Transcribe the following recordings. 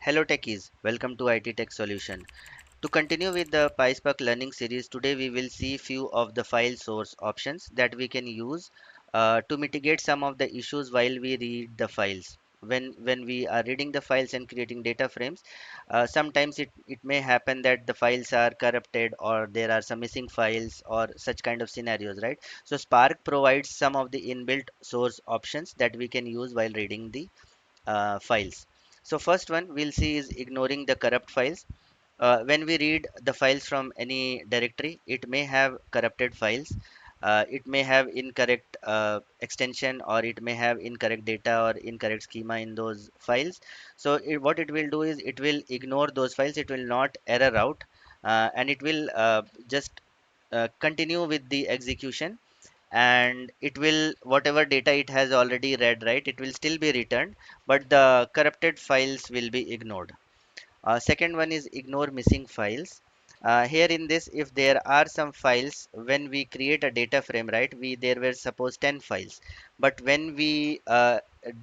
Hello techies, welcome to IT Tech Solution. To continue with the PySpark Learning Series, today we will see few of the file source options that we can use to mitigate some of the issues while we read the files. When we are reading the files and creating data frames, sometimes it may happen that the files are corrupted or there are some missing files or such kind of scenarios, right? So Spark provides some of the inbuilt source options that we can use while reading the files. So first one we'll see is ignoring the corrupt files. When we read the files from any directory, it may have corrupted files. It may have incorrect extension, or it may have incorrect data or incorrect schema in those files. So what it will do is it will ignore those files. It will not error out, and it will just continue with the execution, and it will whatever data it has already read, right, it will still be returned, but the corrupted files will be ignored. Second one is ignore missing files. Here in this, if there are some files, when we create a data frame, right, we there were suppose 10 files, but when we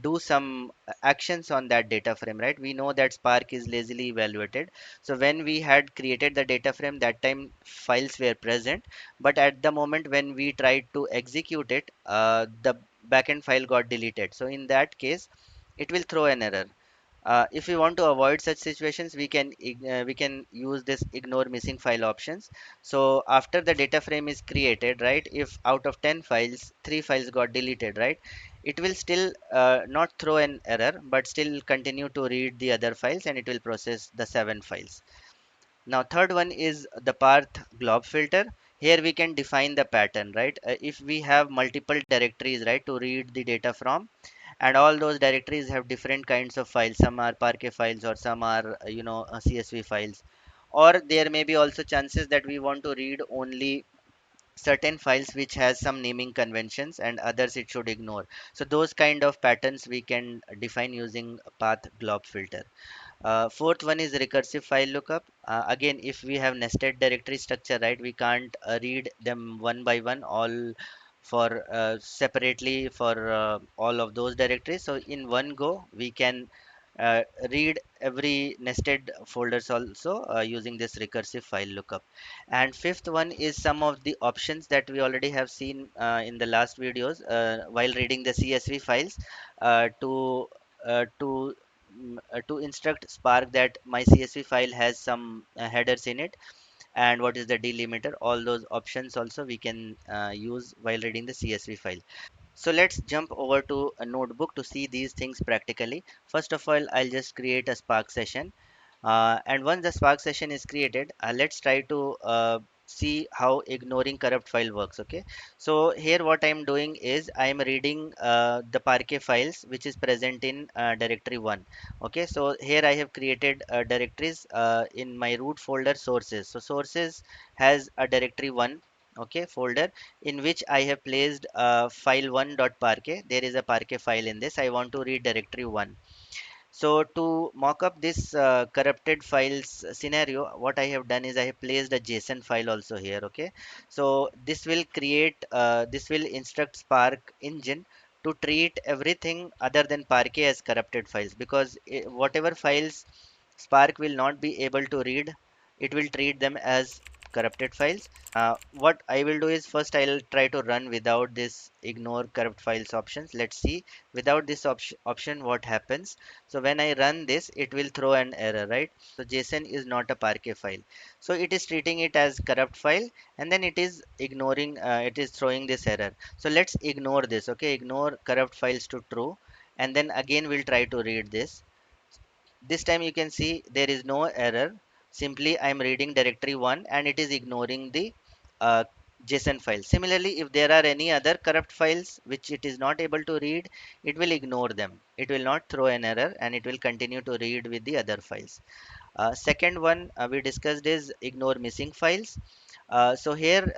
do some actions on that data frame, right, we know that Spark is lazily evaluated. So when we had created the data frame, that time files were present, but at the moment when we tried to execute it, the backend file got deleted. So in that case, it will throw an error. If we want to avoid such situations, we can use this ignore missing file options. So after the data frame is created, right, if out of 10 files 3 files got deleted, right, it will still not throw an error, but still continue to read the other files, and it will process the 7 files. Now third one is the path glob filter. Here we can define the pattern, right? If we have multiple directories, right, to read the data from, and all those directories have different kinds of files, some are parquet files or some are CSV files, or there may be also chances that we want to read only certain files which has some naming conventions and others it should ignore. So those kind of patterns we can define using path glob filter. Fourth one is recursive file lookup. Again, if we have nested directory structure, right, we can't read them one by one all for separately for all of those directories. So in one go, we can uh, read every nested folders also using this recursive file lookup. And fifth one is some of the options that we already have seen in the last videos while reading the CSV files to to instruct Spark that my CSV file has some headers in it, and what is the delimiter. All those options also we can use while reading the CSV file. So let's jump over to a notebook to see these things practically. First of all, I'll just create a Spark session. And once the Spark session is created, let's try to see how ignoring corrupt file works. Okay. So here what I'm doing is I'm reading the Parquet files which is present in directory 1. Okay. So here I have created directories in my root folder sources. So sources has a directory 1, okay, folder, in which I have placed file1.parquet. There is a Parquet file in this. I want to read directory 1. So to mock up this corrupted files scenario, what I have done is I have placed a JSON file also here. Okay, so this will instruct Spark engine to treat everything other than Parquet as corrupted files, because whatever files Spark will not be able to read, it will treat them as corrupted files. What I will do is first I'll try to run without this ignore corrupt files options. Let's see without this option what happens. So when I run this, it will throw an error, right? So JSON is not a Parquet file. So it is treating it as corrupt file, and then it is ignoring, it is throwing this error. So let's ignore this. Okay, ignore corrupt files to true. And then again, we'll try to read this. This time you can see there is no error. Simply I'm reading directory 1 and it is ignoring the uh, JSON file. Similarly, if there are any other corrupt files which it is not able to read, it will ignore them. It will not throw an error and it will continue to read with the other files. Second one we discussed is ignore missing files. So here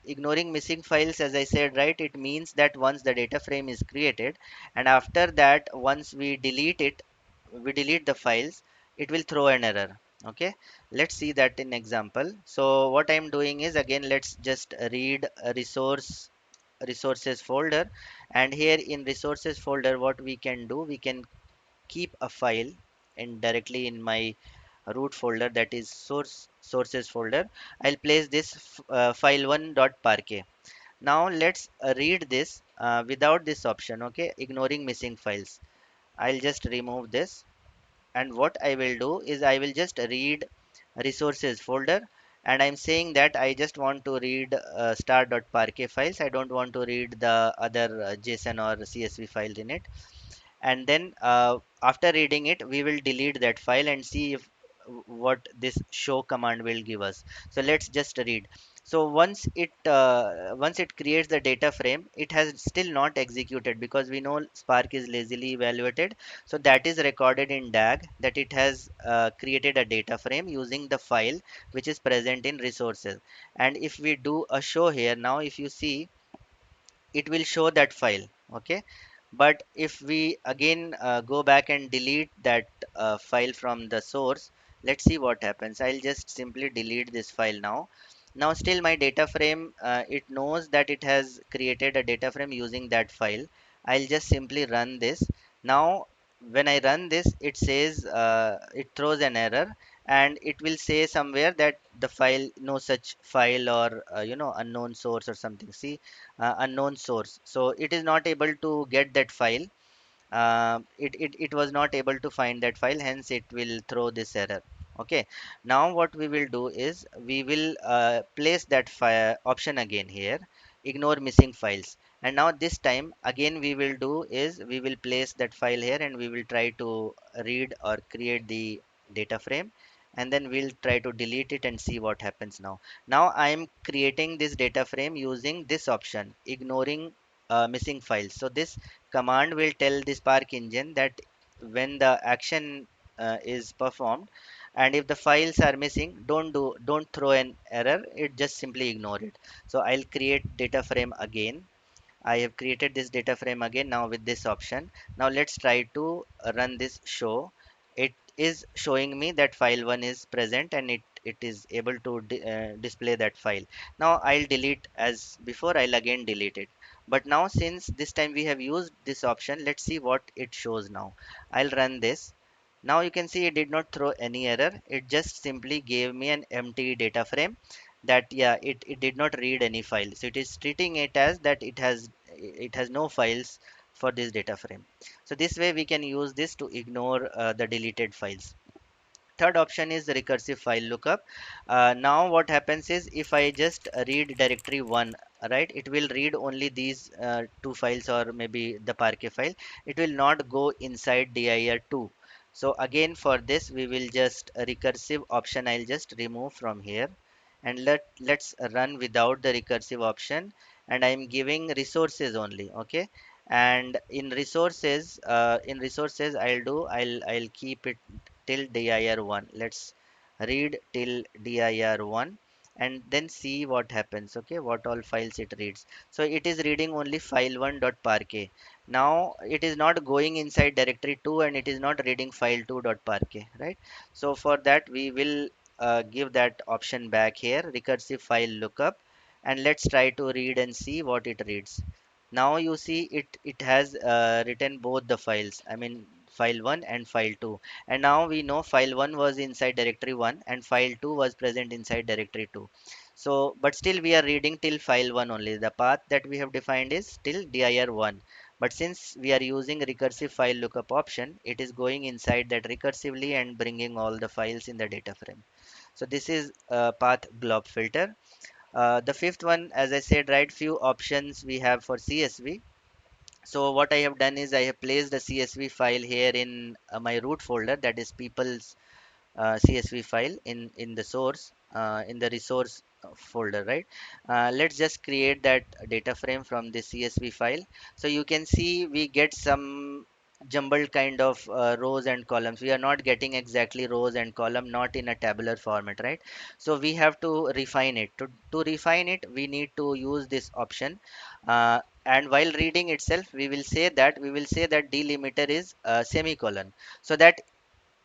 ignoring missing files, as I said, right, it means that once the data frame is created and after that once we delete it, we delete the files, it will throw an error. Okay, let's see that in example. So what I'm doing is, again, let's just read a resources folder, and here in resources folder what we can do, we can keep a file. in directly in my root folder, that is sources folder. I'll place this file1.parquet. Now let's read this without this option, okay, ignoring missing files. I'll just remove this, and what I will do is I will just read resources folder, and I'm saying that I just want to read star.parquet files. I don't want to read the other JSON or CSV files in it. And then after reading it, we will delete that file and see if what this show command will give us. So let's just read. So once it creates the data frame, it has still not executed because we know Spark is lazily evaluated. So that is recorded in DAG that it has created a data frame using the file which is present in resources. And if we do a show here now, if you see, it will show that file, okay. But if we again go back and delete that file from the source, let's see what happens. I'll just simply delete this file now. Now still my data frame, it knows that it has created a data frame using that file. I'll just simply run this. Now when I run this, it says it throws an error, and it will say somewhere that the file, no such file, or unknown source or something. See, unknown source. So it is not able to get that file. It was not able to find that file, hence it will throw this error. Okay. Now what we will do is we will place that file option again here, ignore missing files. And now this time again we will do is we will place that file here, and we will try to read or create the data frame, and then we'll try to delete it and see what happens now. Now I am creating this data frame using this option, ignoring missing files. So this command will tell the Spark engine that when the action is performed, and if the files are missing, don't throw an error, it just simply ignore it. So I'll create data frame again. I have created this data frame again now with this option. Now let's try to run this show. It is showing me that file1 is present, and it is able to display that file. Now I'll delete as before, I'll again delete it. But now since this time we have used this option, let's see what it shows now. I'll run this. Now you can see it did not throw any error. It just simply gave me an empty data frame that, yeah, it did not read any file. So it is treating it as that it has no files for this data frame. So this way we can use this to ignore the deleted files. Third option is the recursive file lookup. Now what happens is if I just read directory 1, right, it will read only these two files, or maybe the parquet file. It will not go inside dir 2. So again for this we will just recursive option I'll just remove from here, and let's run without the recursive option, and I'm giving resources only, okay. And in resources I'll keep it till dir1. Let's read till dir1 and then see what happens, okay, what all files it reads. So it is reading only file1.parquet. Now it is not going inside directory 2, and it is not reading file2.parquet, right? So for that we will give that option back here, recursive file lookup, and let's try to read and see what it reads. Now you see it has written both the files, I mean file 1 and file 2. And now we know file 1 was inside directory 1 and file 2 was present inside directory 2. So but still we are reading till file 1 only. The path that we have defined is till dir 1. But since we are using recursive file lookup option, it is going inside that recursively and bringing all the files in the data frame. So this is pathGlobFilter. The fifth one, as I said, right, few options we have for CSV. So what I have done is I have placed a CSV file here in my root folder, that is people's CSV file in the source, in the resource folder, right. Let's just create that data frame from the CSV file. So you can see we get some jumbled kind of rows and columns. We are not getting exactly rows and column, not in a tabular format, right. So we have to refine it. To refine it, we need to use this option, and while reading itself we will say that delimiter is semicolon, so that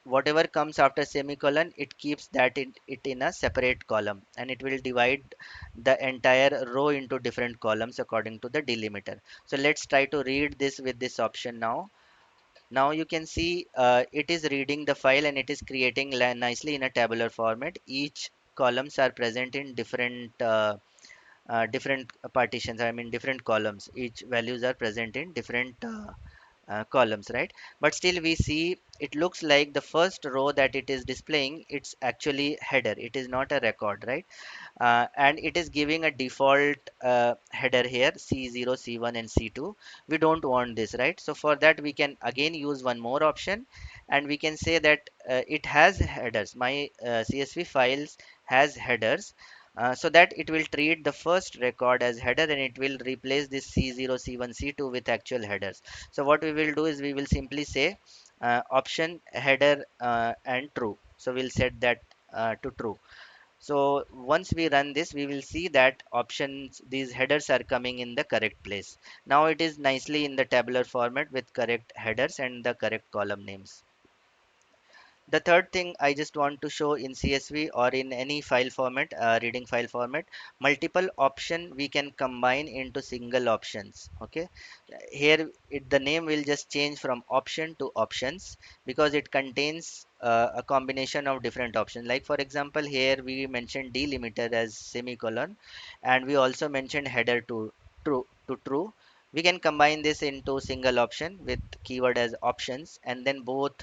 whatever comes after semicolon, it keeps it in a separate column, and it will divide the entire row into different columns according to the delimiter. So let's try to read this with this option now. Now you can see it is reading the file and it is creating nicely in a tabular format. Each columns are present in different partitions, I mean different columns. Each values are present in different columns, right? But still we see it looks like the first row that it is displaying, it's actually header, it is not a record, right? And it is giving a default header here, C0, C1 and C2. We don't want this, right? So for that we can again use one more option, and we can say that it has headers. My CSV files has headers, so that it will treat the first record as header and it will replace this C0, C1, C2 with actual headers. So what we will do is we will simply say option header and true. So we'll set that to true. So once we run this, we will see that options, these headers are coming in the correct place. Now it is nicely in the tabular format with correct headers and the correct column names. The third thing I just want to show in CSV or in any file format, reading file format, multiple option we can combine into single options. Okay, here the name will just change from option to options because it contains a combination of different options. Like for example, here we mentioned delimiter as semicolon, and we also mentioned header to true. We can combine this into single option with keyword as options, and then both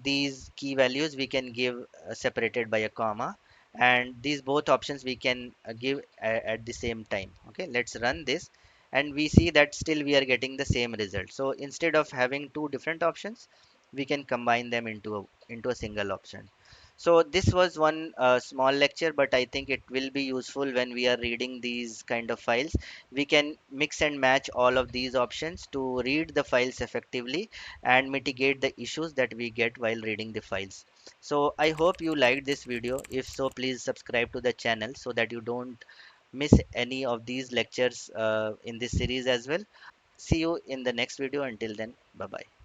these key values we can give separated by a comma, and these both options we can give at the same time. Okay, let's run this and we see that still we are getting the same result. So instead of having two different options, we can combine them into a single option. So this was one small lecture, but I think it will be useful when we are reading these kind of files. We can mix and match all of these options to read the files effectively and mitigate the issues that we get while reading the files. So I hope you liked this video. If so, please subscribe to the channel so that you don't miss any of these lectures in this series as well. See you in the next video. Until then, bye bye.